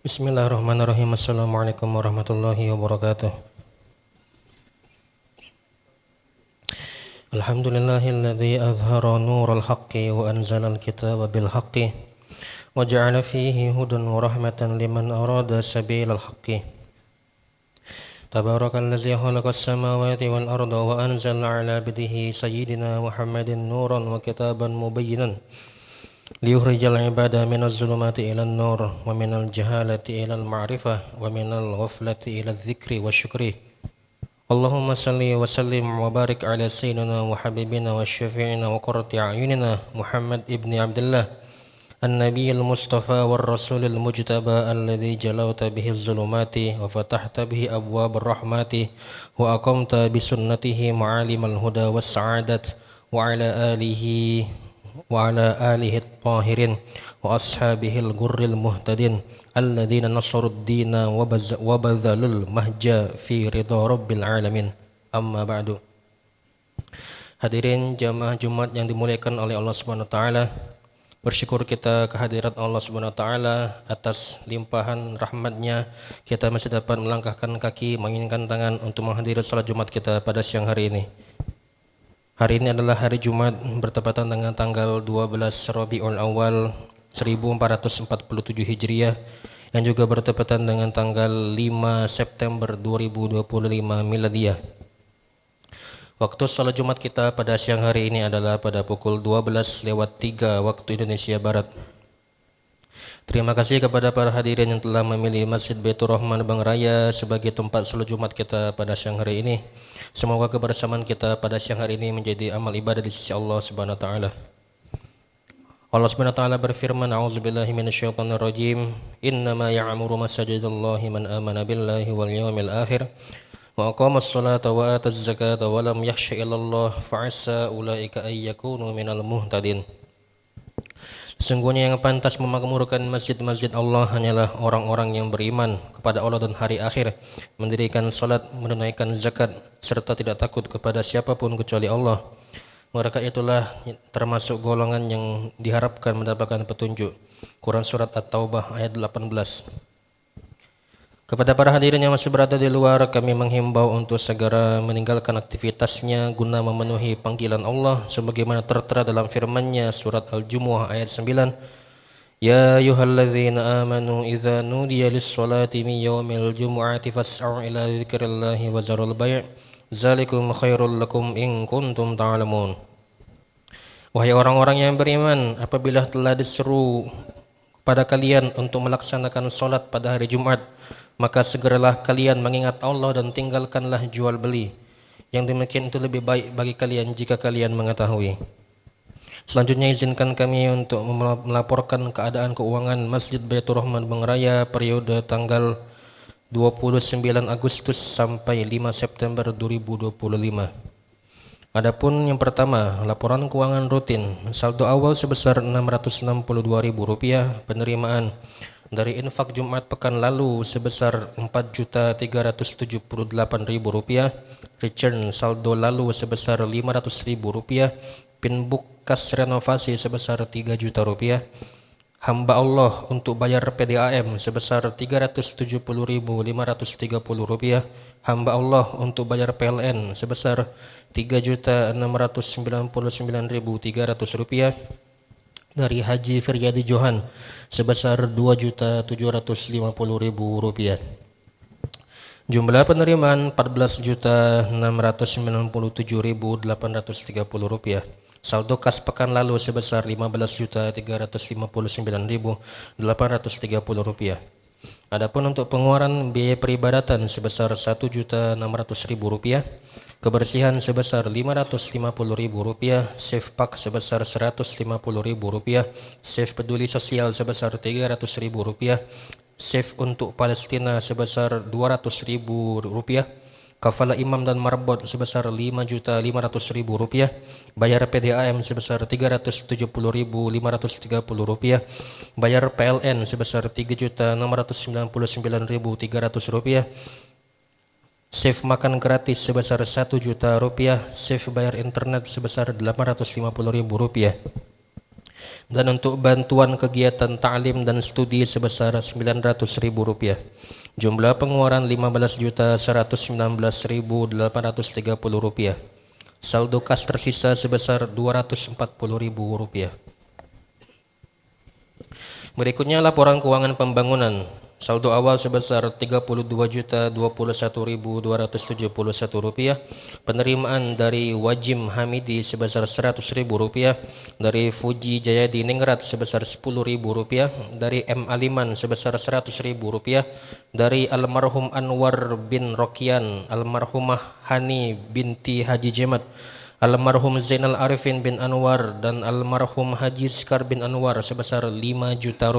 Bismillahirrahmanirrahim. Assalamualaikum warahmatullahi wabarakatuh. Alhamdulillahilladzi azhara nural haqqi wa anzalal kitaba bil haqqi wa ja'ala fihi hudan wa rahmatan liman arada sabilal haqqi. Tabarakalladzi khalaqas samawati wal arda wa anzala ala abdihi sayyidina Muhammadin nuran wa kitaban mubayyinan liyukhrijal ibada minaz zulumati ilal nur wa minal jahalati ilal ma'rifah wa minal ghaflati ilal dzikri wa syukri. Allahumma salli wa sallim wa barik ala sayyidina wa habibina wa syafi'ina wa qurrati a'yunina Muhammad ibni Abdullah an-nabiyil mustafa war rasulil mujtaba alladhi jalawta bihi zulumati wa fatahta bihi abwab rahmati wa aqamta bi sunnatihi ma'alimal huda was sa'adat wa ala alihi الطاهرين وأصحابه الغر المهتدين الذين نصروا الدين وبذلوا المهج في رضا رب العالمين. Amma ba'du. Hadirin jamaah Jumat yang dimuliakan oleh Allah Subhanahu wa taala, bersyukur kita kehadirat Allah Subhanahu wa taala atas limpahan rahmatnya kita masih dapat melangkahkan kaki, menginginkan tangan untuk menghadiri salat Jumat kita pada siang hari ini. Hari ini adalah hari Jumat bertepatan dengan tanggal 12 Rabiul Awal 1447 Hijriah yang juga bertepatan dengan tanggal 5 September 2025 Miladiyah. Waktu salat Jumat kita pada siang hari ini adalah pada pukul 12:03 waktu Indonesia Barat. Terima kasih kepada para hadirin yang telah memilih Masjid Baitur Rahman Bang Raya sebagai tempat salat Jumat kita pada siang hari ini. Semoga kebersamaan kita pada siang hari ini menjadi amal ibadah di sisi Allah Subhanahu wa taala. Allah Subhanahu wa taala berfirman, a'udzubillahi minasyaitonir rajim, innama ya'muru masajidallahi man amana billahi wal yawmil akhir wa aqamas salata wa ataz zakata wa lam yakhsha illallah fa'asa ulaika ay yakunu minal muhtadin. Sesungguhnya yang pantas memakmurkan masjid-masjid Allah hanyalah orang-orang yang beriman kepada Allah dan hari akhir, mendirikan salat, menunaikan zakat, serta tidak takut kepada siapapun kecuali Allah. Mereka itulah termasuk golongan yang diharapkan mendapatkan petunjuk. Quran Surat At-Taubah ayat 18. Kepada para hadirin yang masih berada di luar, kami menghimbau untuk segera meninggalkan aktivitasnya guna memenuhi panggilan Allah sebagaimana tertera dalam firman-Nya surat Al-Jumu'ah ayat 9. Ya ayyuhalladzina amanu idza nudiya lis-sholati min yaumil jumu'ati fas'au ila dzikrillahi wa zarul bai' dzalikum khairul lakum in kuntum ta'lamun. Wahai orang-orang yang beriman, apabila telah diseru pada kalian untuk melaksanakan salat pada hari Jumat, maka segeralah kalian mengingat Allah dan tinggalkanlah jual beli. Yang demikian itu lebih baik bagi kalian jika kalian mengetahui. Selanjutnya izinkan kami untuk melaporkan keadaan keuangan Masjid Baitur Rahman Bang Raya periode tanggal 29 Agustus sampai 5 September 2025. Adapun yang pertama, laporan keuangan rutin, saldo awal sebesar Rp662.000, penerimaan dari infak Jumat pekan lalu sebesar Rp4.378.000, return saldo lalu sebesar Rp500.000, pinbook kas renovasi sebesar Rp3 juta, hamba Allah untuk bayar PDAM sebesar Rp370.530, hamba Allah untuk bayar PLN sebesar Rp3.699.300, dari Haji Firyadi Johan sebesar Rp2.750.000. Jumlah penerimaan Rp14.697.830. Saldo kas pekan lalu sebesar Rp15.359.830. Adapun untuk pengeluaran biaya peribadatan sebesar Rp1.600.000, kebersihan sebesar Rp550.000, Safe Pack sebesar Rp150.000, Safe Peduli Sosial sebesar Rp300.000, Safe untuk Palestina sebesar Rp200.000, kafala imam dan marbot sebesar Rp5.500.000, bayar PDAM sebesar Rp370.530, bayar PLN sebesar Rp3.699.300, Safe makan gratis sebesar Rp1 juta, Safe bayar internet sebesar Rp850.000. Dan untuk bantuan kegiatan ta'lim dan studi sebesar Rp900.000. Jumlah pengeluaran Rp15.119.830. Saldo kas tersisa sebesar Rp240.000. Berikutnya laporan keuangan pembangunan. Saldo awal sebesar Rp32.021.271. Penerimaan dari Wajim Hamidi sebesar Rp100.000. Dari Fuji Jayadi Ningrat sebesar Rp10.000. Dari M. Aliman sebesar Rp100.000. Dari almarhum Anwar bin Rokian, almarhumah Hani binti Haji Jemat, almarhum Zainal Arifin bin Anwar, dan almarhum Haji Skar bin Anwar sebesar Rp5 juta.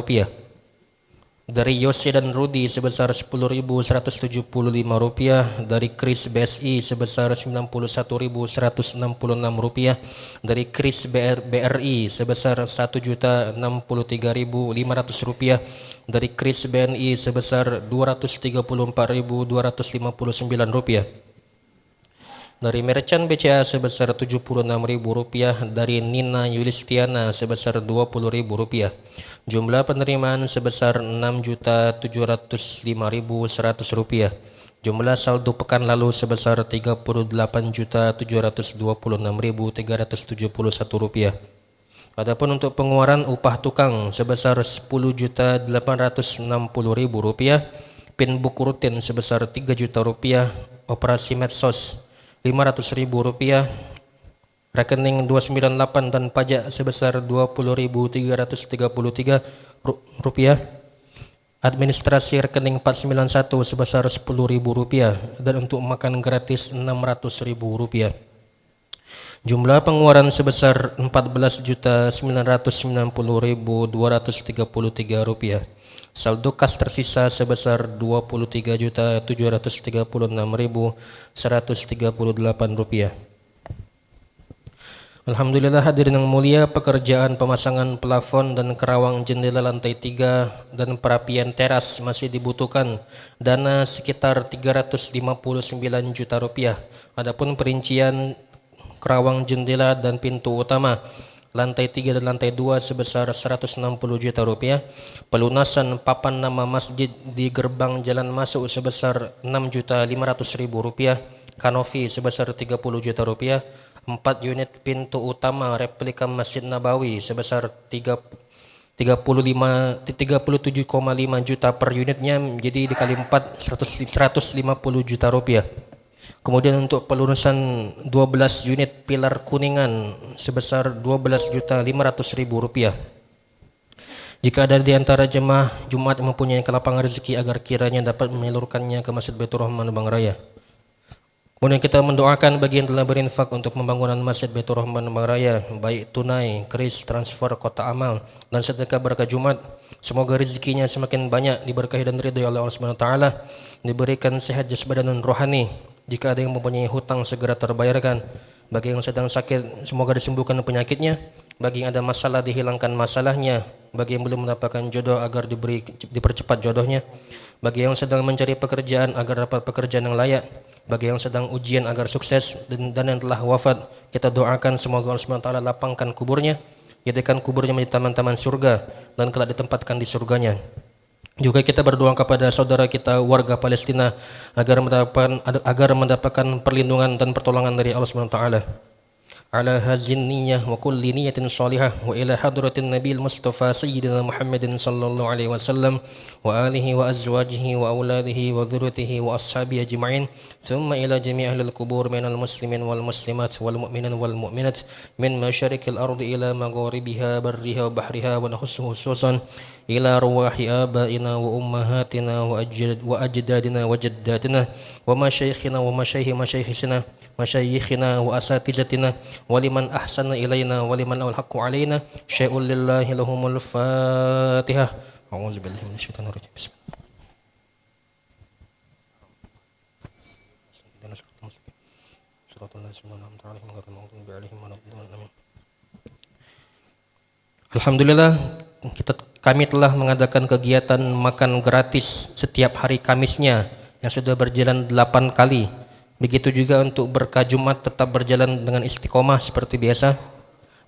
Dari Yose dan Rudi sebesar Rp10.175. Dari Kris BSI sebesar Rp91.166. Dari Kris BRI sebesar Rp1.063.500. Dari Kris BNI sebesar Rp234.259. Dari Merchant BCA sebesar Rp76.000. Dari Nina Yulistiana sebesar Rp20.000. Jumlah penerimaan sebesar Rp6.705.100. Jumlah saldo pekan lalu sebesar Rp38.726.371. Adapun untuk pengeluaran upah tukang sebesar Rp10.860.000. Pin buku rutin sebesar Rp3 juta. Operasi medsos Rp500.000. Rekening 298 dan pajak sebesar Rp20.333. Administrasi rekening 491 sebesar Rp10.000. Dan untuk makan gratis Rp600.000. Jumlah pengeluaran sebesar Rp14.990.233. Saldo kas tersisa sebesar Rp23.736.138. Alhamdulillah hadirin yang mulia, pekerjaan pemasangan plafon dan kerawang jendela lantai 3 dan perapian teras masih dibutuhkan dana sekitar Rp359 juta. Adapun perincian kerawang jendela dan pintu utama lantai 3 dan lantai 2 sebesar Rp160 juta. Pelunasan papan nama masjid di gerbang jalan masuk sebesar Rp6.500.000. Kanopi sebesar Rp30 juta. 4 unit pintu utama replika Masjid Nabawi sebesar 37,5 juta per unitnya, jadi dikali 4 150 juta rupiah. Kemudian untuk pelunasan 12 unit pilar kuningan sebesar Rp12.500.000. Jika ada di antara jemaah Jumat yang mempunyai kelapangan rezeki agar kiranya dapat menyalurkannya ke Masjid Baitur Rahman Bang Raya. Kemudian kita mendoakan bagi yang telah berinfak untuk pembangunan Masjid Baitur Rahman Bang Raya, baik tunai, kris, transfer, kotak amal, dan sedekah berkah Jumat. Semoga rezekinya semakin banyak, diberkahi dan ridhoi oleh Allah Subhanahu wa taala, diberikan sehat jasmani dan rohani. Jika ada yang mempunyai hutang segera terbayarkan. Bagi yang sedang sakit semoga disembuhkan penyakitnya. Bagi yang ada masalah dihilangkan masalahnya. Bagi yang belum mendapatkan jodoh agar dipercepat jodohnya. Bagi yang sedang mencari pekerjaan agar dapat pekerjaan yang layak. Bagi yang sedang ujian agar sukses, dan yang telah wafat kita doakan semoga Allah Subhanahu wa taala lapangkan kuburnya, jadikan kuburnya menjadi taman-taman surga dan kelak ditempatkan di surganya. Juga kita berdoa kepada saudara kita warga Palestina agar mendapatkan perlindungan dan pertolongan dari Allah Subhanahu wa taala. Ala hazin niyyah wa kulli niyatin salihah wa ila hadratin Nabil Mustafa Sayyidina Muhammadin sallallahu alaihi wasallam wa alihi wa azwajihi wa auladihi wa dhurriyyatihi wa ashabihi ajma'in thumma ila jami' ahli al-qubur minal muslimin wal muslimat wal mu'minin wal mu'minat min masyarikil ardi ila magharibiha barriha wa bahriha wa khususan ila ruwahi abaina wa ummahatina wa ajdadina wa jaddatina wa masyayikhina wa masyayikhina wa asatizatina wa liman ahsana ilaina wa liman alhaqu alaina syai'un lillahi lahumul fatihah. A'udzu billahi minasyaitonir rajim. Alhamdulillah kami telah mengadakan kegiatan makan gratis setiap hari Kamisnya yang sudah berjalan 8 kali. Begitu juga untuk berkah Jumat tetap berjalan dengan istiqomah seperti biasa.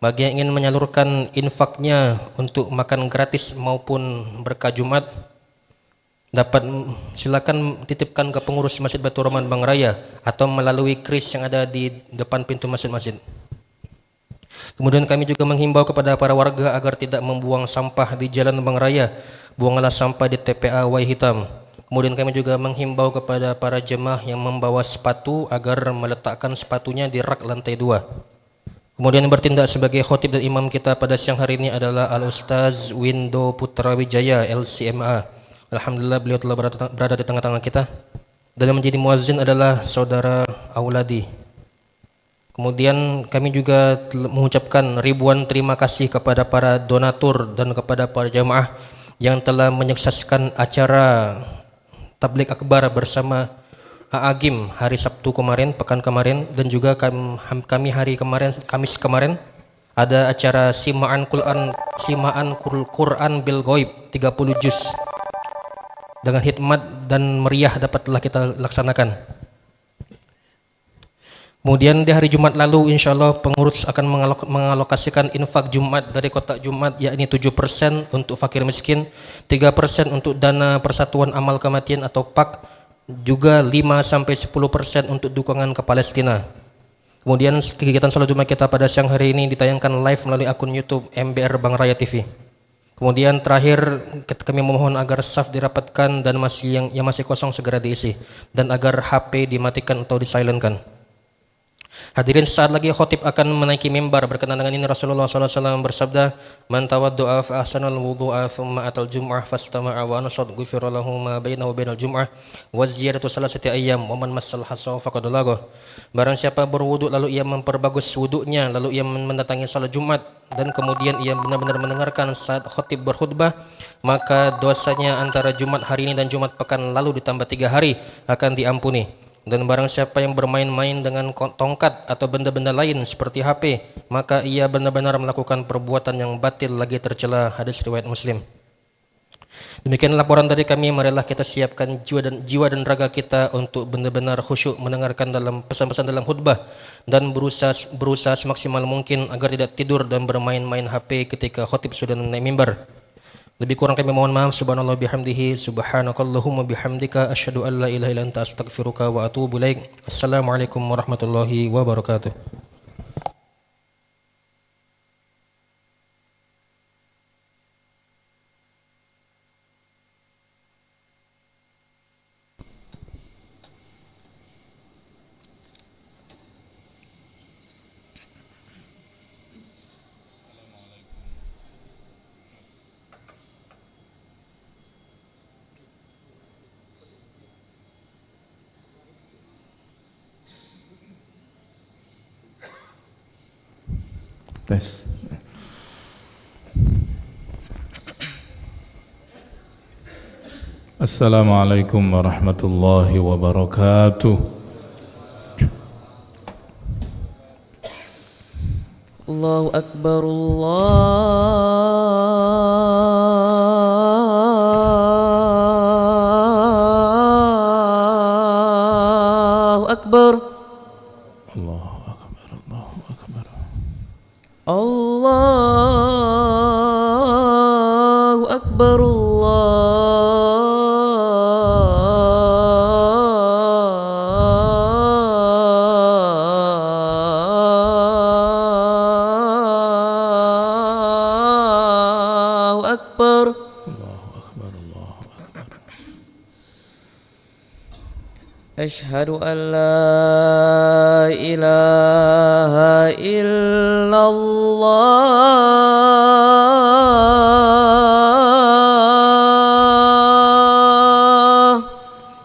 Bagi yang ingin menyalurkan infaknya untuk makan gratis maupun berkah Jumat, dapat silakan titipkan ke pengurus Masjid Batu Rahman Bang Raya atau melalui kris yang ada di depan pintu masjid-masjid. Kemudian kami juga menghimbau kepada para warga agar tidak membuang sampah di Jalan Bang Raya, buanglah sampah di TPA Wai Hitam. Kemudian kami juga menghimbau kepada para jemaah yang membawa sepatu agar meletakkan sepatunya di rak lantai 2. Kemudian bertindak sebagai khotib dan imam kita pada siang hari ini adalah Al-Ustaz Windo Putra Wijaya LCMA. Alhamdulillah beliau telah berada di tengah-tengah kita. Dan yang menjadi muazzin adalah saudara Auladi. Kemudian kami juga mengucapkan ribuan terima kasih kepada para donatur dan kepada para jamaah yang telah menyukseskan acara tabligh akbar bersama Agim hari Sabtu kemarin, pekan kemarin, dan juga kami hari kemarin, Kamis kemarin ada acara simaan Quran bil Ghaib 30 juz dengan hikmat dan meriah dapatlah kita laksanakan. Kemudian di hari Jumat lalu insyaallah pengurus akan mengalokasikan infak Jumat dari kotak Jumat, yakni 7% untuk fakir miskin, 3% untuk dana Persatuan Amal Kematian atau PAK, juga 5-10% untuk dukungan ke Palestina. Kemudian kegiatan salat Jumat kita pada siang hari ini ditayangkan live melalui akun YouTube MBR Bang Raya TV. Kemudian terakhir kami memohon agar saf dirapatkan dan yang masih kosong segera diisi dan agar HP dimatikan atau disilentkan. Hadirin, saat lagi khotib akan menaiki mimbar. Berkenaan dengan ini Rasulullah SAW bersabda, "Man tawaddu'a fa ahsanal wudu'a thumma atal jum'ah fastama'a wa ansat ghufira lahu ma bainahu bainal jum'ah wa ziyadatu salasati ayyam wa man massal hasa faqad lagha." Barang siapa berwudu lalu ia memperbagus wudunya, lalu ia mendatangi salat Jumat dan kemudian ia benar-benar mendengarkan saat khotib berkhutbah, maka dosanya antara Jumat hari ini dan Jumat pekan lalu ditambah 3 hari akan diampuni. Dan barang siapa yang bermain-main dengan tongkat atau benda-benda lain seperti HP, maka ia benar-benar melakukan perbuatan yang batil lagi tercela. Hadis riwayat Muslim. Demikian laporan dari kami. Marilah kita siapkan jiwa dan raga kita untuk benar-benar khusyuk mendengarkan dalam pesan-pesan dalam khutbah dan berusaha semaksimal mungkin agar tidak tidur dan bermain-main HP ketika khotib sudah naik mimbar. Lebih kurang kami mohon maaf. Subhanallah bihamdihi, subhanakallahumma bihamdika, asyhadu an la ilaha illa anta astaghfiruka wa atubu ilaik. Assalamualaikum warahmatullahi wabarakatuh. Tes. Assalamualaikum warahmatullahi wabarakatuh. Allahu Akbar, Allahu Akbar. Allahu akbar, Allahu akbar. Allahu Akbar, Allahu Akbar. Allahu akbar, Allahu akbar. Asyhadu an la ilaha illallah.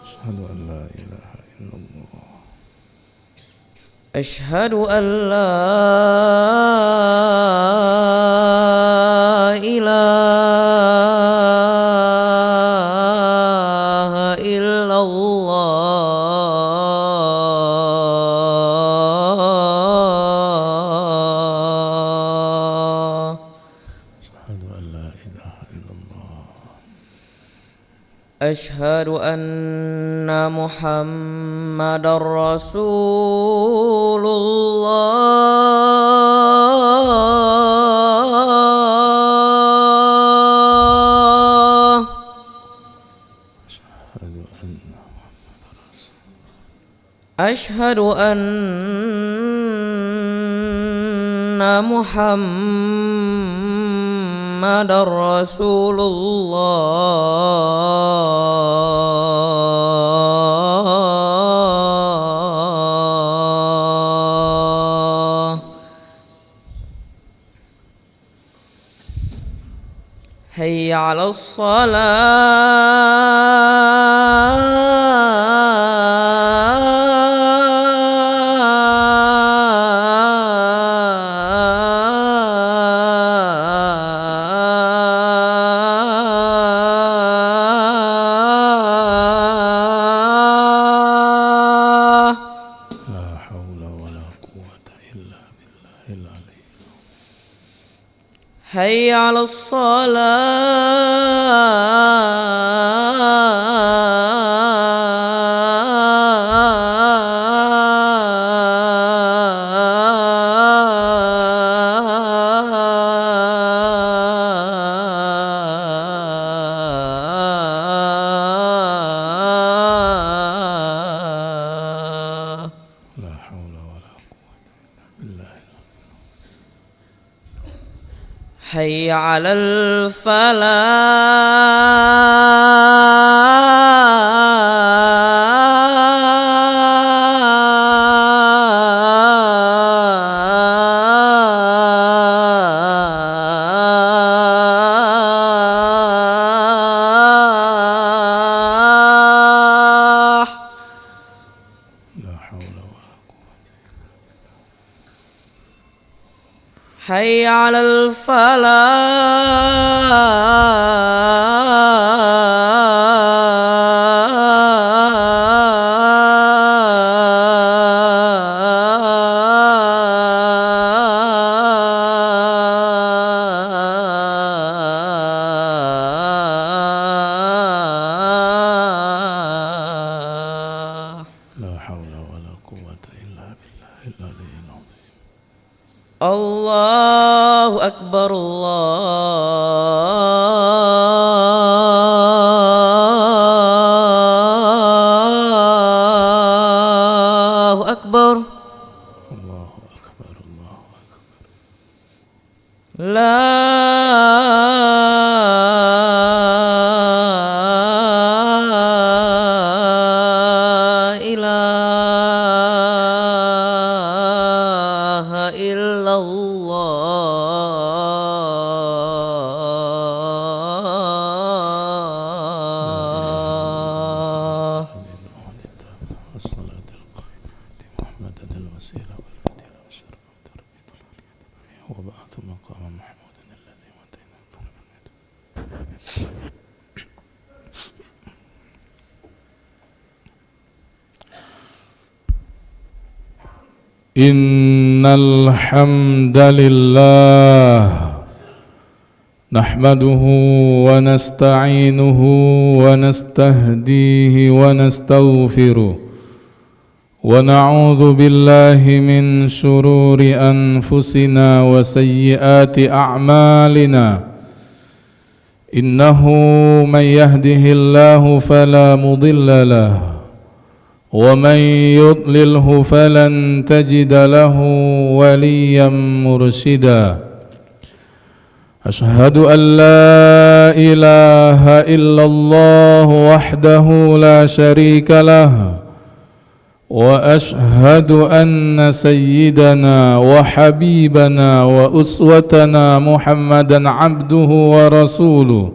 Asyhadu an la ilaha illallah. Asyhadu an la ilaha illallah. Asyhadu an la ilaha illallah. Asyhadu anna Muhammadar Rasulullah. أشهد أن محمدا رسول الله. حي على الصلاة. لا حول ولا قوة إلا بالله العلي. حي على الصلاة. لا حول ولا قوة إلا بالله. حي على الفلاح. لا حول ولا قوة. حي على الفلاح. لا حول ولا قوة إلا بالله العلي العظيم. الله أكبر الله أكبر. الله أكبر الله أكبر. لا إله إلا الله. والصلاة القائمة محمدا الوسيلة والفضيلة والشرف والتربية وبعث مقام محمود الذي واتينا إن الحمد لله نحمده ونستعينه ونستهديه ونستغفره ونعوذ بالله من شرور أنفسنا وسيئات أعمالنا إنه من يهده الله فلا مضل له ومن يضلله فلن تجد له وليا مرشدا أشهد أن لا إله إلا الله وحده لا شريك له وأشهد أن سيدنا وحبيبنا وأسوتنا محمدا عبده ورسوله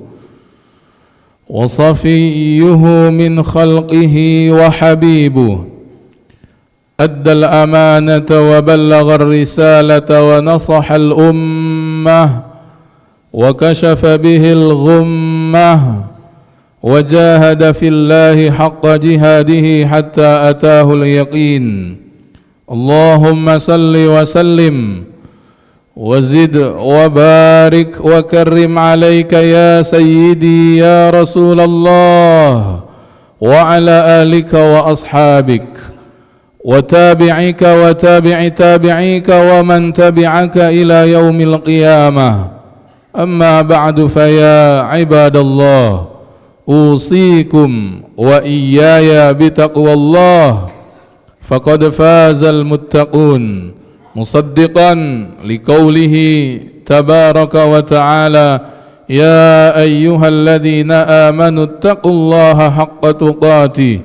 وصفيه من خلقه وحبيبه أدى الأمانة وبلغ الرسالة ونصح الأمة وكشف به الغمة وجاهد في الله حق جهاده حتى أتاه اليقين اللهم صل وسلم وزد وبارك وكرم عليك يا سيدي يا رسول الله وعلى آلك وأصحابك وتابعك وتابع تابعيك ومن تبعك إلى يوم القيامة أما بعد فيا عباد الله أوصيكم وإياي بتقوى الله فقد فاز المتقون مصدقا لقوله تبارك وتعالى يا أيها الذين آمنوا اتقوا الله حق تقاته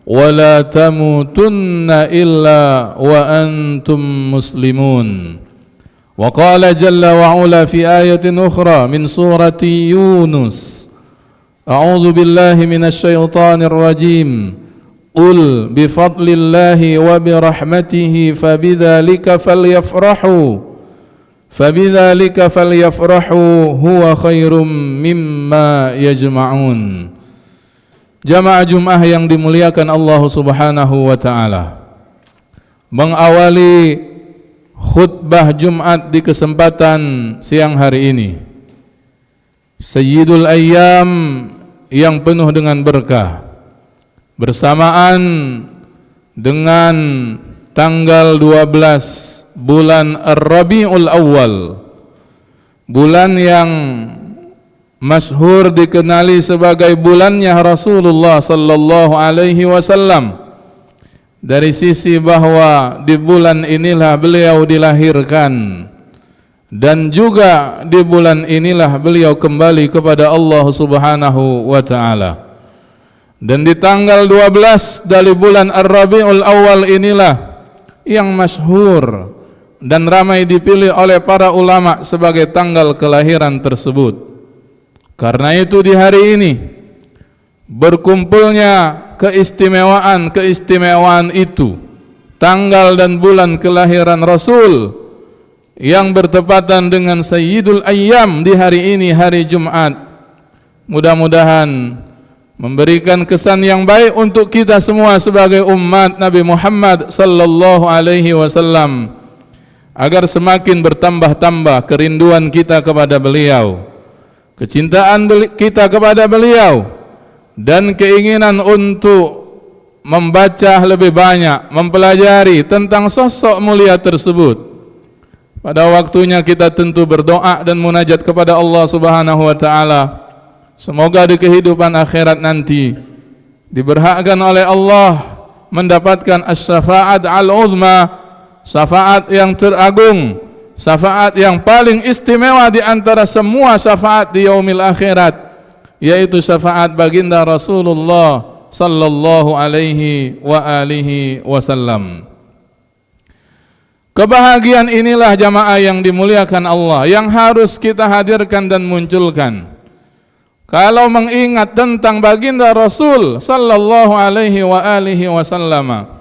ولا تموتن إلا وأنتم مسلمون. وقال جل وعلا في آية أخرى من سورة يونس أعوذ بالله من الشيطان الرجيم قل بفضل الله وبرحمته فبذلك فليفرحوا هو خير مما يجمعون. Jamaah Jumat yang dimuliakan Allah Subhanahu wa taala, mengawali khutbah Jumat di kesempatan siang hari ini, Sayyidul Ayyam yang penuh dengan berkah, bersamaan dengan tanggal 12 bulan Ar-Rabiul Awal, bulan yang masyhur dikenali sebagai bulannya Rasulullah sallallahu alaihi wasallam, dari sisi bahwa di bulan inilah beliau dilahirkan dan juga di bulan inilah beliau kembali kepada Allah Subhanahu wa taala. Dan di tanggal 12 dari bulan Ar-Rabiul Awal inilah yang masyhur dan ramai dipilih oleh para ulama sebagai tanggal kelahiran tersebut. Karena itu di hari ini berkumpulnya keistimewaan itu, tanggal dan bulan kelahiran Rasul yang bertepatan dengan Sayyidul Ayyam di hari ini, hari Jumat, mudah-mudahan memberikan kesan yang baik untuk kita semua sebagai umat Nabi Muhammad sallallahu alaihi wasallam, agar semakin bertambah-tambah kerinduan kita kepada beliau, kecintaan kita kepada beliau, dan keinginan untuk membaca lebih banyak, mempelajari tentang sosok mulia tersebut. Pada waktunya kita tentu berdoa dan munajat kepada Allah Subhanahu wa taala, semoga di kehidupan akhirat nanti diberhakkan oleh Allah mendapatkan as-syafa'at al-uzma, syafaat yang teragung, syafaat yang paling istimewa di antara semua syafaat di yaumil akhirat, yaitu syafaat baginda Rasulullah sallallahu alaihi wa alihi wasallam. Kebahagiaan inilah jamaah yang dimuliakan Allah yang harus kita hadirkan dan munculkan. Kalau mengingat tentang baginda Rasul sallallahu alaihi wa alihi wasallam,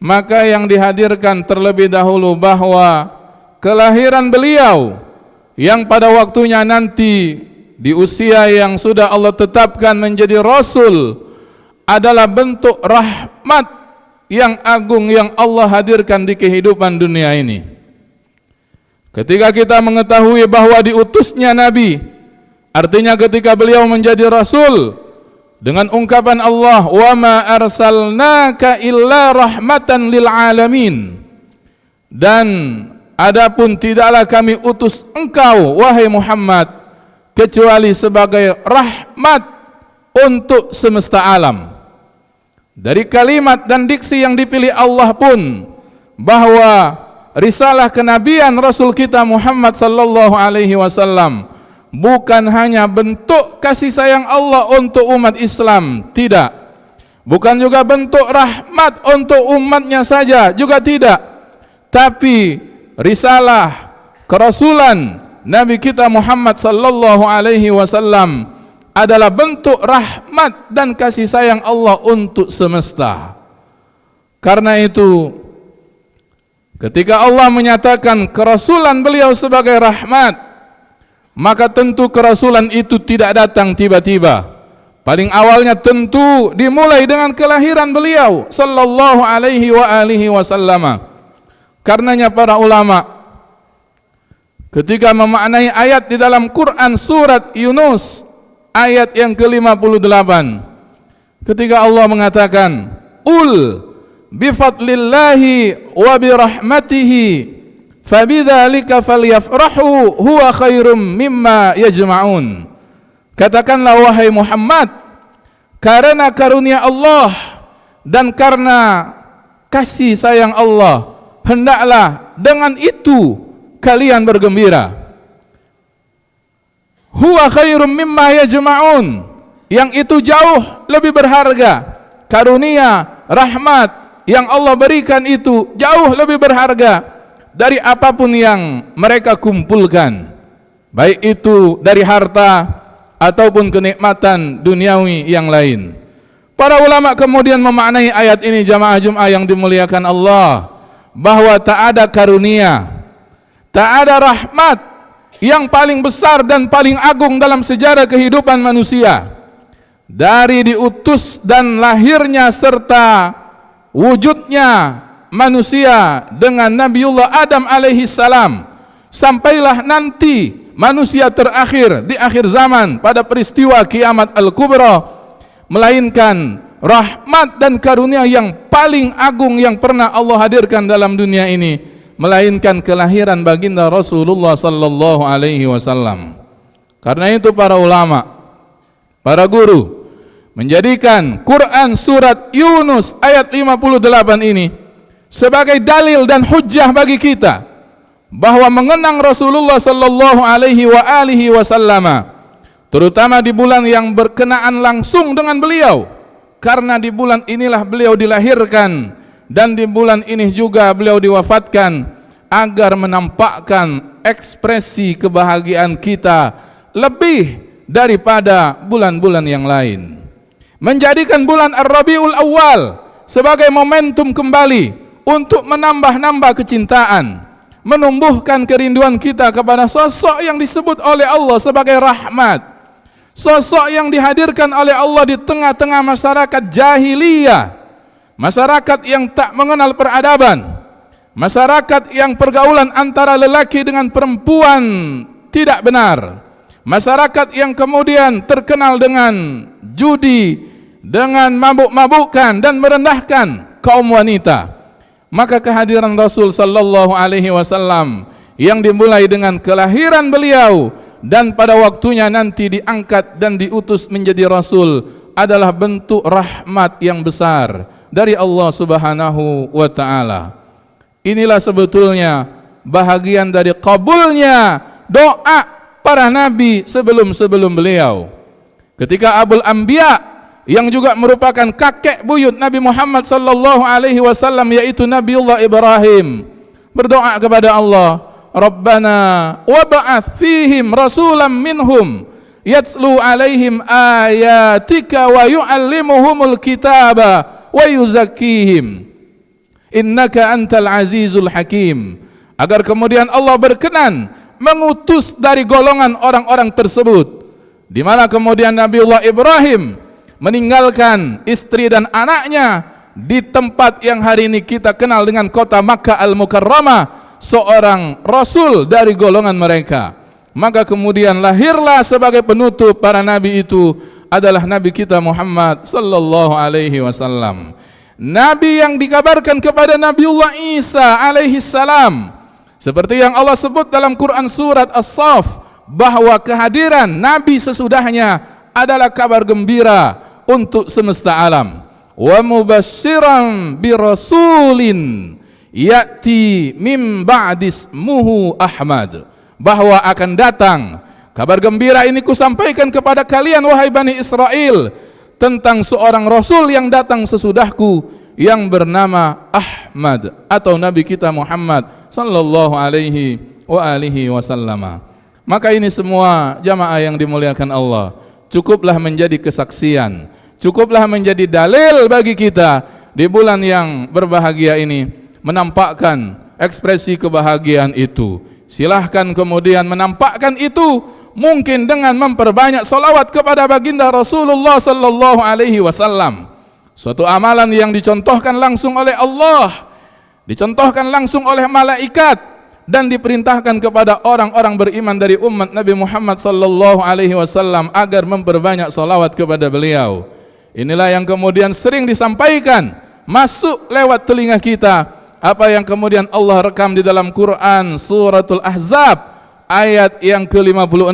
maka yang dihadirkan terlebih dahulu bahwa kelahiran beliau yang pada waktunya nanti di usia yang sudah Allah tetapkan menjadi Rasul adalah bentuk rahmat yang agung yang Allah hadirkan di kehidupan dunia ini. Ketika kita mengetahui bahwa diutusnya Nabi, artinya ketika beliau menjadi Rasul, dengan ungkapan Allah, wa ma arsalnaka illa rahmatan lil alamin, dan adapun tidaklah kami utus engkau wahai Muhammad kecuali sebagai rahmat untuk semesta alam. Dari kalimat dan diksi yang dipilih Allah pun, bahwa risalah kenabian Rasul kita Muhammad sallallahu alaihi wasallam bukan hanya bentuk kasih sayang Allah untuk umat Islam, tidak. Bukan juga bentuk rahmat untuk umatnya saja, juga tidak. Tapi risalah kerasulan Nabi kita Muhammad sallallahu alaihi wasallam adalah bentuk rahmat dan kasih sayang Allah untuk semesta. Karena itu, ketika Allah menyatakan kerasulan beliau sebagai rahmat, maka tentu kerasulan itu tidak datang tiba-tiba. Paling awalnya tentu dimulai dengan kelahiran beliau sallallahu alaihi wa alihi wasallam. Karenanya para ulama ketika memaknai ayat di dalam Quran surat Yunus ayat yang ke-58, ketika Allah mengatakan ul bifadlillahi wa birahmatihi fabidzalika falyafrahu huwa khairum mimma yajma'un. Katakanlah wahai Muhammad, karena karunia Allah dan karena kasih sayang Allah, hendaklah dengan itu kalian bergembira. Huwa khairum mimma yajma'un, yang itu jauh lebih berharga. Karunia, rahmat yang Allah berikan itu jauh lebih berharga dari apapun yang mereka kumpulkan, baik itu dari harta ataupun kenikmatan duniawi yang lain. Para ulama kemudian memaknai ayat ini, jamaah Jum'ah yang dimuliakan Allah, bahwa tak ada karunia, tak ada rahmat yang paling besar dan paling agung dalam sejarah kehidupan manusia, dari diutus dan lahirnya serta wujudnya manusia dengan Nabiullah Adam alaihi salam, sampailah nanti manusia terakhir di akhir zaman pada peristiwa kiamat al-kubra, melainkan rahmat dan karunia yang paling agung yang pernah Allah hadirkan dalam dunia ini, melainkan kelahiran baginda Rasulullah sallallahu alaihi wasallam. Karena itu para ulama, para guru menjadikan Quran surat Yunus ayat 58 ini sebagai dalil dan hujjah bagi kita bahwa mengenang Rasulullah sallallahu alaihi wasallam, terutama di bulan yang berkenaan langsung dengan beliau, karena di bulan inilah beliau dilahirkan dan di bulan ini juga beliau diwafatkan, agar menampakkan ekspresi kebahagiaan kita lebih daripada bulan-bulan yang lain. Menjadikan bulan Ar-Rabiul Awal sebagai momentum kembali untuk menambah-nambah kecintaan, menumbuhkan kerinduan kita kepada sosok yang disebut oleh Allah sebagai rahmat, sosok yang dihadirkan oleh Allah di tengah-tengah masyarakat jahiliyah, masyarakat yang tak mengenal peradaban, masyarakat yang pergaulan antara lelaki dengan perempuan tidak benar, masyarakat yang kemudian terkenal dengan judi, dengan mabuk-mabukan dan merendahkan kaum wanita. Maka kehadiran Rasul sallallahu alaihi wasallam yang dimulai dengan kelahiran beliau dan pada waktunya nanti diangkat dan diutus menjadi Rasul adalah bentuk rahmat yang besar dari Allah Subhanahu wa ta'ala. Inilah sebetulnya bahagian dari kabulnya doa para nabi sebelum beliau. Ketika Abul Anbiya yang juga merupakan kakek buyut Nabi Muhammad sallallahu alaihi wasallam, yaitu Nabiullah Ibrahim, berdoa kepada Allah, Rabbana wab'ats fihim rasulan minhum yatslu alaihim ayatika wa yu'allimuhumul kitaba wa yuzakkihim innaka antal azizul hakim. Agar kemudian Allah berkenan mengutus dari golongan orang-orang tersebut, di mana kemudian Nabiullah Ibrahim meninggalkan istri dan anaknya di tempat yang hari ini kita kenal dengan kota Makkah Al-Mukarramah, seorang rasul dari golongan mereka. Maka kemudian lahirlah sebagai penutup para nabi itu adalah Nabi kita Muhammad sallallahu alaihi wasallam. Nabi yang dikabarkan kepada Nabiullah Isa alaihi salam, seperti yang Allah sebut dalam Quran surat As-Saff, bahwa kehadiran nabi sesudahnya adalah kabar gembira untuk semesta alam. Wa mubassiran bi rasulin ya'ti mim ba'dismuhu Ahmad, bahwa akan datang kabar gembira ini kusampaikan kepada kalian wahai Bani Israel tentang seorang rasul yang datang sesudahku yang bernama Ahmad, atau Nabi kita Muhammad sallallahu alaihi wasallam. Maka ini semua jamaah yang dimuliakan Allah cukuplah menjadi kesaksian, cukuplah menjadi dalil bagi kita di bulan yang berbahagia ini menampakkan ekspresi kebahagiaan itu. Silahkan kemudian menampakkan itu mungkin dengan memperbanyak salawat kepada baginda Rasulullah sallallahu alaihi wasallam. Suatu amalan yang dicontohkan langsung oleh Allah, dicontohkan langsung oleh malaikat, dan diperintahkan kepada orang-orang beriman dari umat Nabi Muhammad sallallahu alaihi wasallam agar memperbanyak salawat kepada beliau. Inilah yang kemudian sering disampaikan, masuk lewat telinga kita, apa yang kemudian Allah rekam di dalam Quran suratul Ahzab ayat yang ke-56.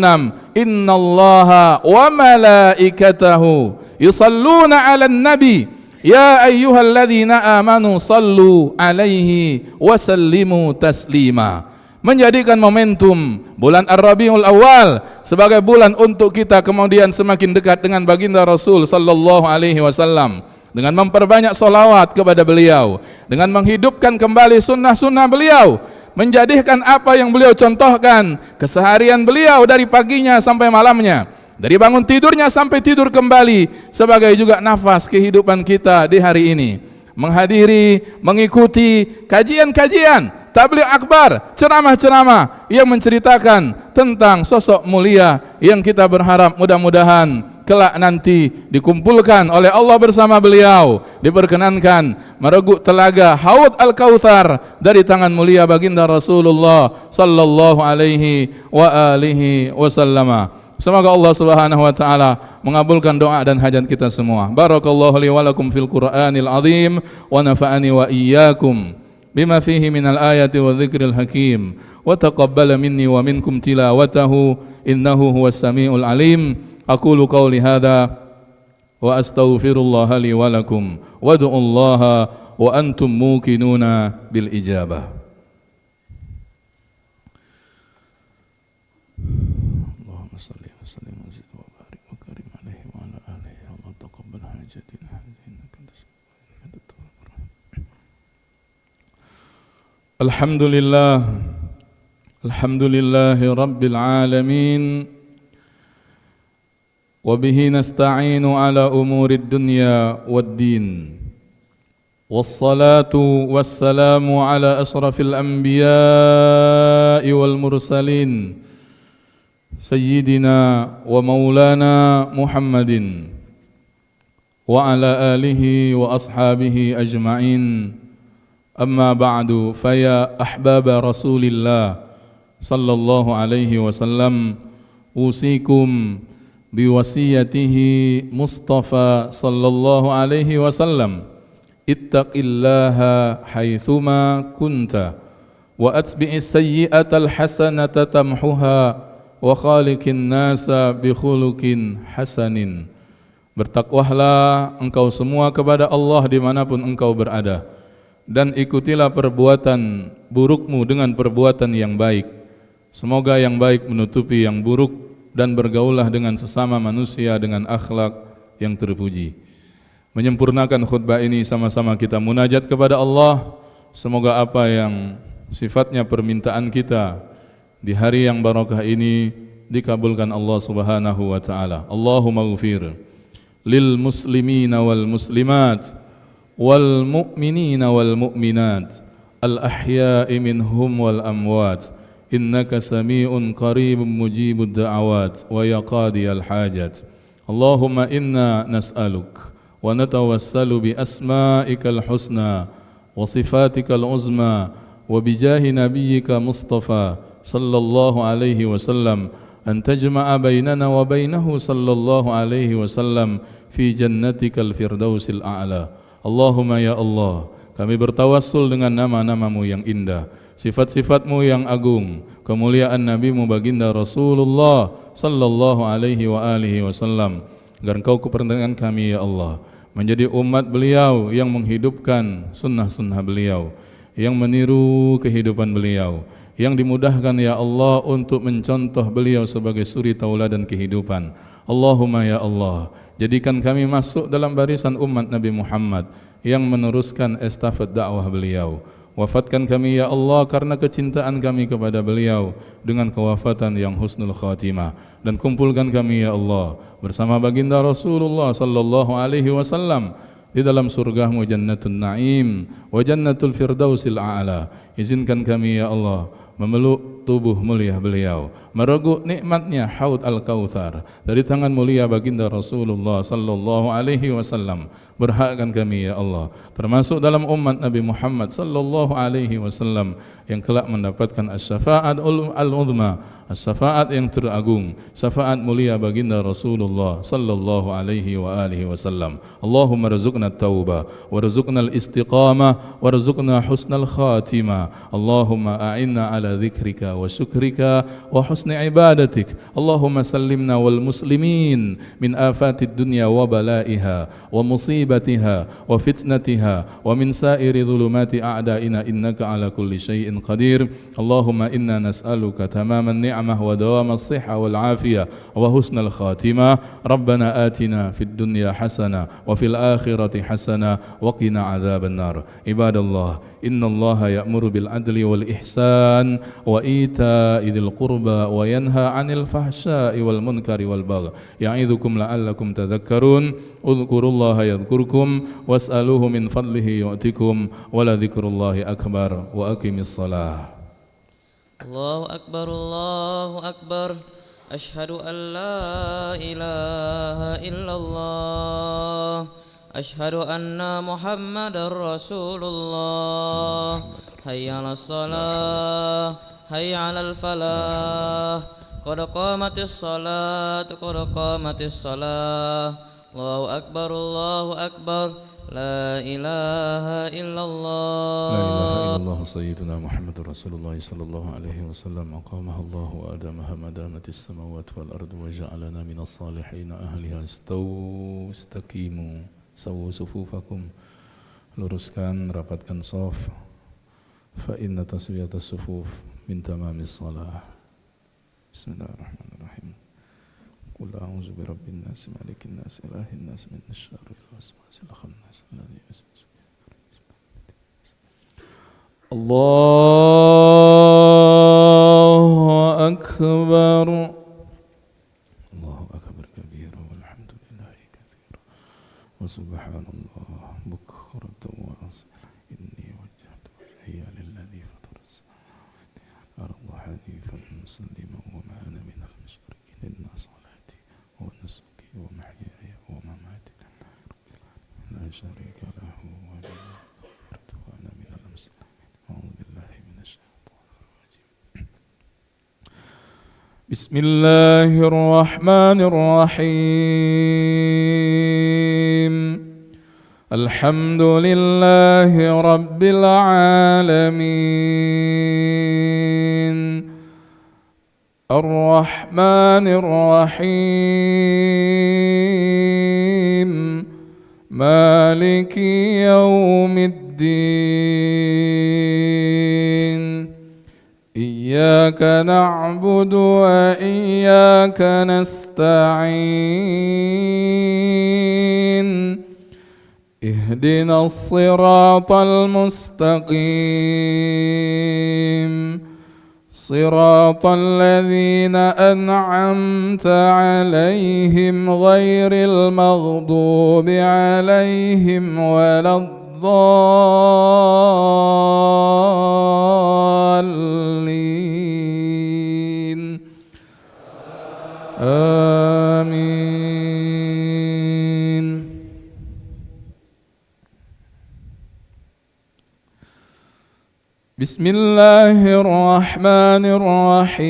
Innallaha wa malaikatahu yusalluna 'alan nabi Ya ayyuhalladzina amanu sallu alaihi wa sallimu taslima. Menjadikan momentum bulan Ar-Rabiul Awal sebagai bulan untuk kita kemudian semakin dekat dengan baginda Rasul sallallahu alaihi wasallam dengan memperbanyak solawat kepada beliau, dengan menghidupkan kembali sunnah-sunnah beliau, menjadikan apa yang beliau contohkan keseharian beliau dari paginya sampai malamnya, dari bangun tidurnya sampai tidur kembali, sebagai juga nafas kehidupan kita di hari ini. Menghadiri, mengikuti kajian-kajian, tabligh akbar, ceramah-ceramah yang menceritakan tentang sosok mulia yang kita berharap mudah-mudahan kelak nanti dikumpulkan oleh Allah bersama beliau, diperkenankan mereguk telaga Haud Al-Kautsar dari tangan mulia baginda Rasulullah sallallahu alaihi wa alihi wasallam. Semoga Allah Subhanahu wa taala mengabulkan doa dan hajat kita semua. Barakallahu li wa lakum fil Qur'anil azim wa nafa'ani wa iyyakum bima fihi minal ayati wa dzikril hakim wa taqabbala minni wa minkum tilawatahu innahu huwas samiul alim. Aqulu qawli hadza wa astaghfirullaha li wa lakum wad'ullaha wa antum muqinuna bil ijabah. Alhamdulillah, alhamdulillahi rabbil alamin, wa bihi nasta'inu ala umurid dunya waddin, wassalatu wassalamu ala asrafil anbiya'i wal mursalin, sayyidina wa maulana Muhammadin wa ala alihi wa ashabihi ajma'in. Amma ba'du, faya ahbaba Rasulillah sallallahu alaihi wasallam, usikum biwasiyatihi Mustafa sallallahu alaihi wasallam, ittaqillaha haitsuma kunta wa atbi'is sayyi'atal hasanata tamhuha wa khaliqin nasa bi khuluqin hasanin. Bertakwalah engkau semua kepada Allah dimanapun engkau berada, dan ikutilah perbuatan burukmu dengan perbuatan yang baik. Semoga yang baik menutupi yang buruk, dan bergaulah dengan sesama manusia dengan akhlak yang terpuji. Menyempurnakan khutbah ini sama-sama kita munajat kepada Allah. Semoga apa yang sifatnya permintaan kita di hari yang barakah ini dikabulkan Allah Subhanahu wa taala. Allahumma ighfir lil muslimina wal muslimat wal mu'minina wal mu'minat al ahya'i minhum wal amwat innaka sami'un qaribun mujibud da'awat wa ya qadiyal hajat. Allahumma inna nas'aluk wa natawassalu bi asma'ikal husna wa sifatikal uzma wa bi jahi nabiyyika Mustafa sallallahu alaihi wasallam an tajma'a bainana wa bainahu sallallahu alaihi wasallam fi jannatikal firdausil a'la. Allahumma ya Allah, kami bertawassul dengan nama-namamu yang indah, sifat-sifatmu yang agung, kemuliaan nabimu baginda Rasulullah sallallahu alaihi wa alihi wasallam, agar engkau kepercayaan kami ya Allah menjadi umat beliau yang menghidupkan sunnah-sunnah beliau, yang meniru kehidupan beliau, yang dimudahkan ya Allah untuk mencontoh beliau sebagai suri tauladan kehidupan. Allahumma ya Allah, jadikan kami masuk dalam barisan umat Nabi Muhammad yang meneruskan estafet dakwah beliau. Wafatkan kami ya Allah karena kecintaan kami kepada beliau dengan kewafatan yang husnul khatimah, dan kumpulkan kami ya Allah bersama baginda Rasulullah sallallahu alaihi wasallam di dalam surgamu Jannatul Naim wa Jannatul Firdausil A'la. Izinkan kami ya Allah memeluk tubuh mulia beliau, mereguk nikmatnya Haud Al-Kautsar dari tangan mulia baginda Rasulullah sallallahu alaihi wasallam. Berhakkan kami ya Allah termasuk dalam umat Nabi Muhammad sallallahu alaihi wasallam yang kelak mendapatkan as-syafa'at al-uzma, as-syafa'at yang teragung, syafaat mulia baginda Rasulullah sallallahu alaihi wa alihi wasallam. Allahumma rzuqna at-taubah warzuqna al-istiqamah warzuqna husnal khatimah. Allahumma a'inna ala dzikrika wa syukrika wa husni ibadatik. Allahumma sallimna wal muslimin min afatid dunya wa balaiha wa musibah ريبتها وفتنتها ومن سائر ظلمات أعدائنا إنك على كل شيء قدير. اللهم إنا نسألك تمام النعمة ودوام الصحة والعافية وحسن الخاتمة. ربنا آتنا في الدنيا حسنة وفي الآخرة حسنة وقنا عذاب النار. عباد الله إن الله يأمر بالعدل والإحسان وإيتاء ذي القربى وينهى عن الفحشاء والمنكر والبغي يعظكم لعلكم تذكرون. اذكروا الله يذكركم واسألوه من فضله يؤتكم ولذكر الله أكبر وأقم الصلاة. الله أكبر الله أكبر أشهد أن لا إله إلا الله أشهد أن محمد رسول الله. حي على الصلاة حي على الفلاح قد قامت الصلاة قد قامت الصلاة. الله أكبر الله أكبر لا إله إلا الله. لا إله إلا الله سيدنا محمد رسول الله صلى الله عليه وسلم. أقامها الله وأدامها ما دامت السماوات والأرض وجعلنا من الصالحين أهلها. استقيموا سووا صفوفكم. Luruskan, rapatkan shaf. Fa inna taswiyatas sufuf min tamamis shalah. Bismillahirrahmanirrahim. Qul a'udzu birabbin nas malikin nas ilahin nas min syarril waswasil khannas alladzi yuwaswisu fi Allahu akbar. Allahu akbar kabira walhamdulillahi katsira wa subhanallah bukratan wa asila. Inni wajjahtu wajhiya lilladzi fatara as-samawati wal arda hanifan musliman wa ma ana minal musyrikin. Inna salati wa nusuki wa mahyaya wa mamati la syarika lahu wa bihi umirtu wa ana minal muslimin. A'udzu billahi minasy syaithanir rajim. Bismillahirrahmanirrahim. Alhamdulillahi rabbil alamin. Ar-Rahmanir Rahim. Maliki yaumiddin. Iyyaka na'budu wa iyyaka nasta'in. اهدنا الصراط المستقيم صراط الذين أنعمت عليهم غير المغضوب عليهم ولا الضالين. آمين. بسم الله الرحمن الرحيم.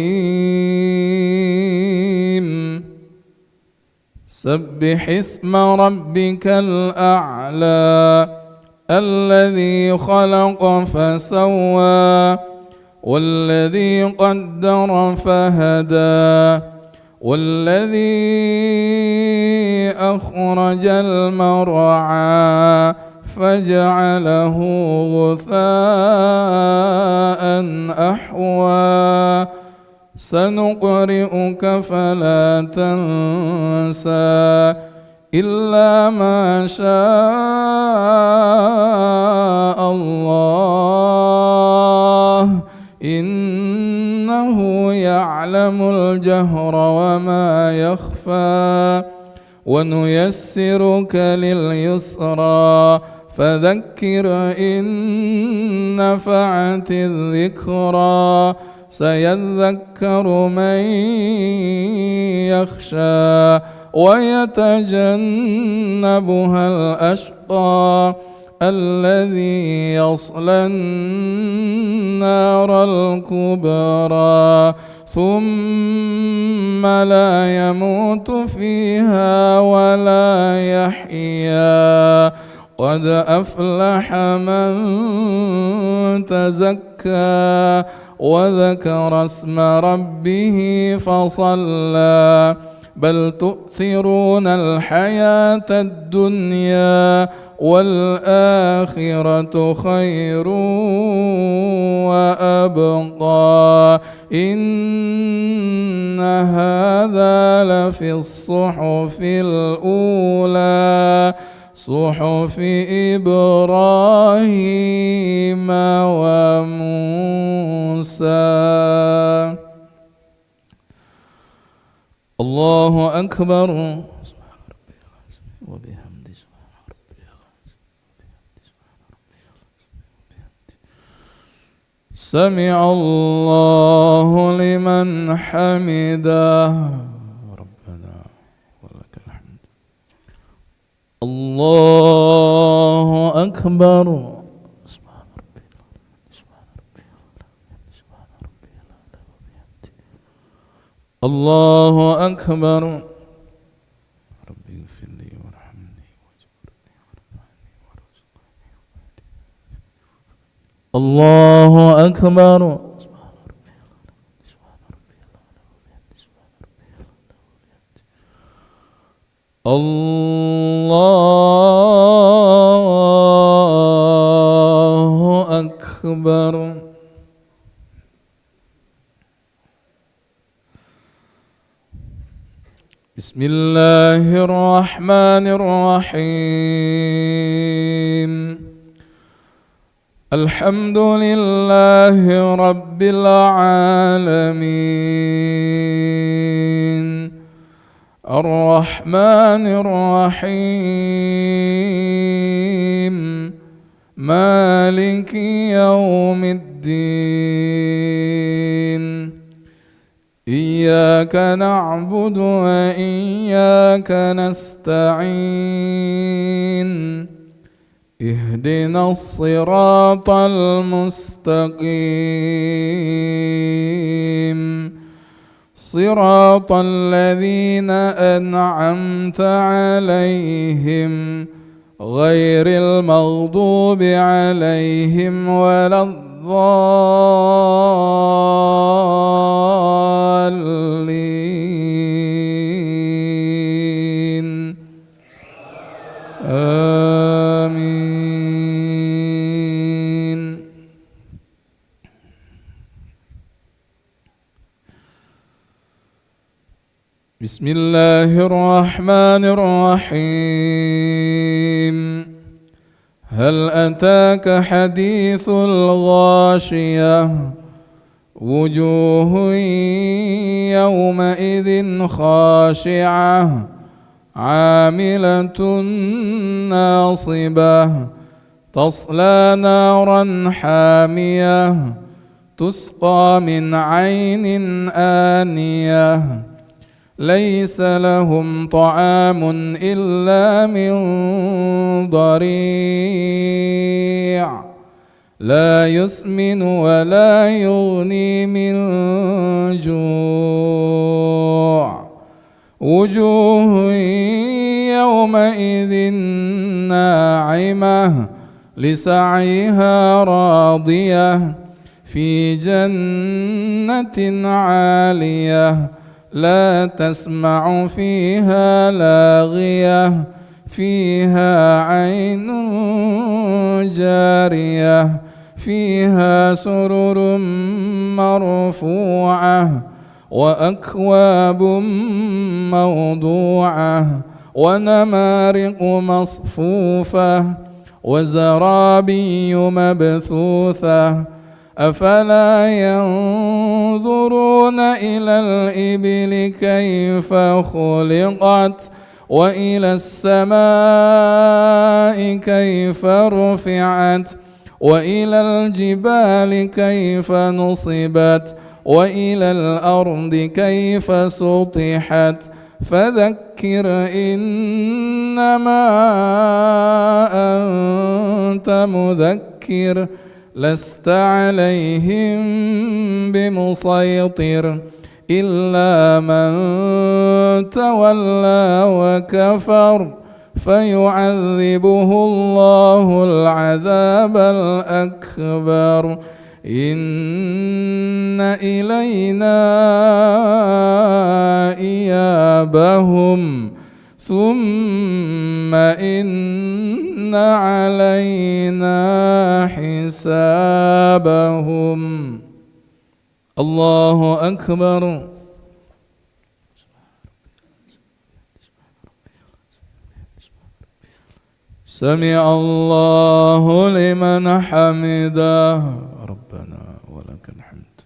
سبح اسم ربك الأعلى الذي خلق فسوى والذي قدر فهدى والذي أخرج المرعى فجعله غثاء أحوى. سنقرئك فلا تنسى إلا ما شاء الله إنه يعلم الجهر وما يخفى. ونيسرك لليسرى فذكر إن نفعت الذكرى. سيذكر من يخشى ويتجنبها الأشقى الذي يصلى النار الكبرى ثم لا يموت فيها ولا يحيا. قد أفلح من تزكى وذكر اسم ربه فصلى بل تؤثرون الحياة الدنيا والآخرة خير وأبقى إن هذا لفي الصحف الأولى صحف إبراهيم وموسى. الله أكبر. سمع الله لمن حمده ربنا ولك الحمد. الله أكبر. الله أكبر. ربي اغفر لي وارحمني الله أكبر. الله أكبر. بسم الله الرحمن الرحيم. الحمد لله رب العالمين الرحمن الرحيم مالك يوم الدين. إياك نعبد وإياك نستعين. اهدنا الصراط المستقيم صراط الذين أنعمت عليهم غير المغضوب عليهم ولا الضالين. آمين. بسم الله الرحمن الرحيم. هل أتاك حديث الغاشية وجوه يومئذ خاشعة عاملة ناصبة تصلى نارا حامية تسقى من عين آنية ليس لهم طعام إلا من ضريع لا يسمن ولا يغني من جوع. وجوه يومئذ ناعمة لسعيها راضية في جنة عالية لا تسمع فيها لاغية فيها عين جارية فيها سرر مرفوعة وأكواب موضوعة ونمارق مصفوفة وزرابي مبثوثة. أفلا ينظرون إلى الإبل كيف خلقت وإلى السماء كيف رفعت وإلى الجبال كيف نصبت وإلى الأرض كيف سطحت. فذكر إنما أنت مذكر لست عليهم بمسيطر إلا من تولى وكفر فيعذبه الله العذاب الأكبر. إن إلينا ثيابهم ثم إن علينا حسابهم. الله أكبر. سمع الله لمن حمده ربنا ولك الحمد.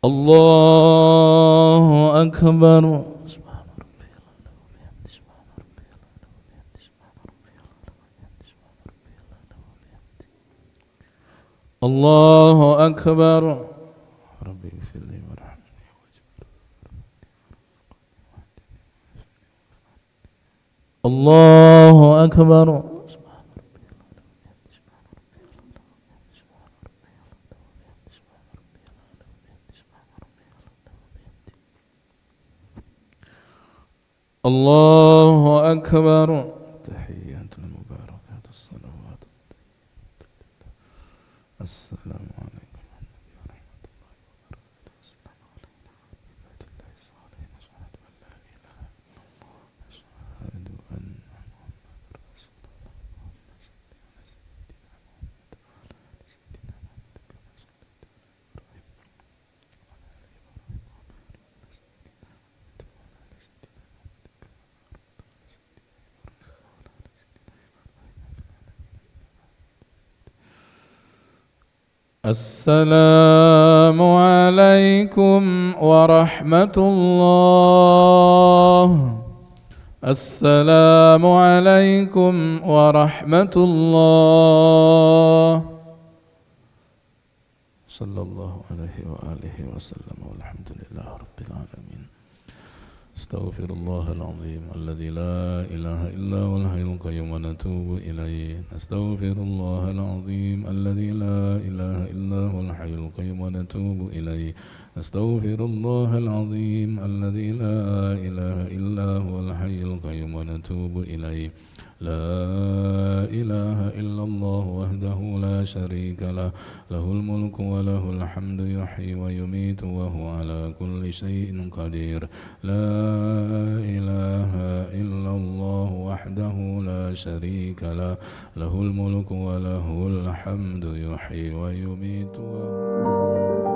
الله أكبر. الله أكبر. ربي اغفر لي وارحمني. الله أكبر. الله أكبر. تحيات المباركات الصلوات. السلام عليكم ورحمة السلام عليكم ورحمة الله. السلام عليكم ورحمة الله. صلى الله عليه وآله وسلم والحمد لله رب العالمين. استغفر الله العظيم الذي لا إله إلا هو الحي القيوم ونتوب إليه. استغفر الله العظيم الذي لا إله إلا هو الحي القيوم ونتوب إليه. استغفر الله العظيم الذي لا إله إلا هو الحي القيوم ونتوب إليه. لا إله إلا الله وحده لا شريك له، له الملك وله الحمد يحيي ويميت وهو على كل شيء قدير. لا إله إلا الله وحده لا شريك له، له الملك وله الحمد يحيي ويميت وهو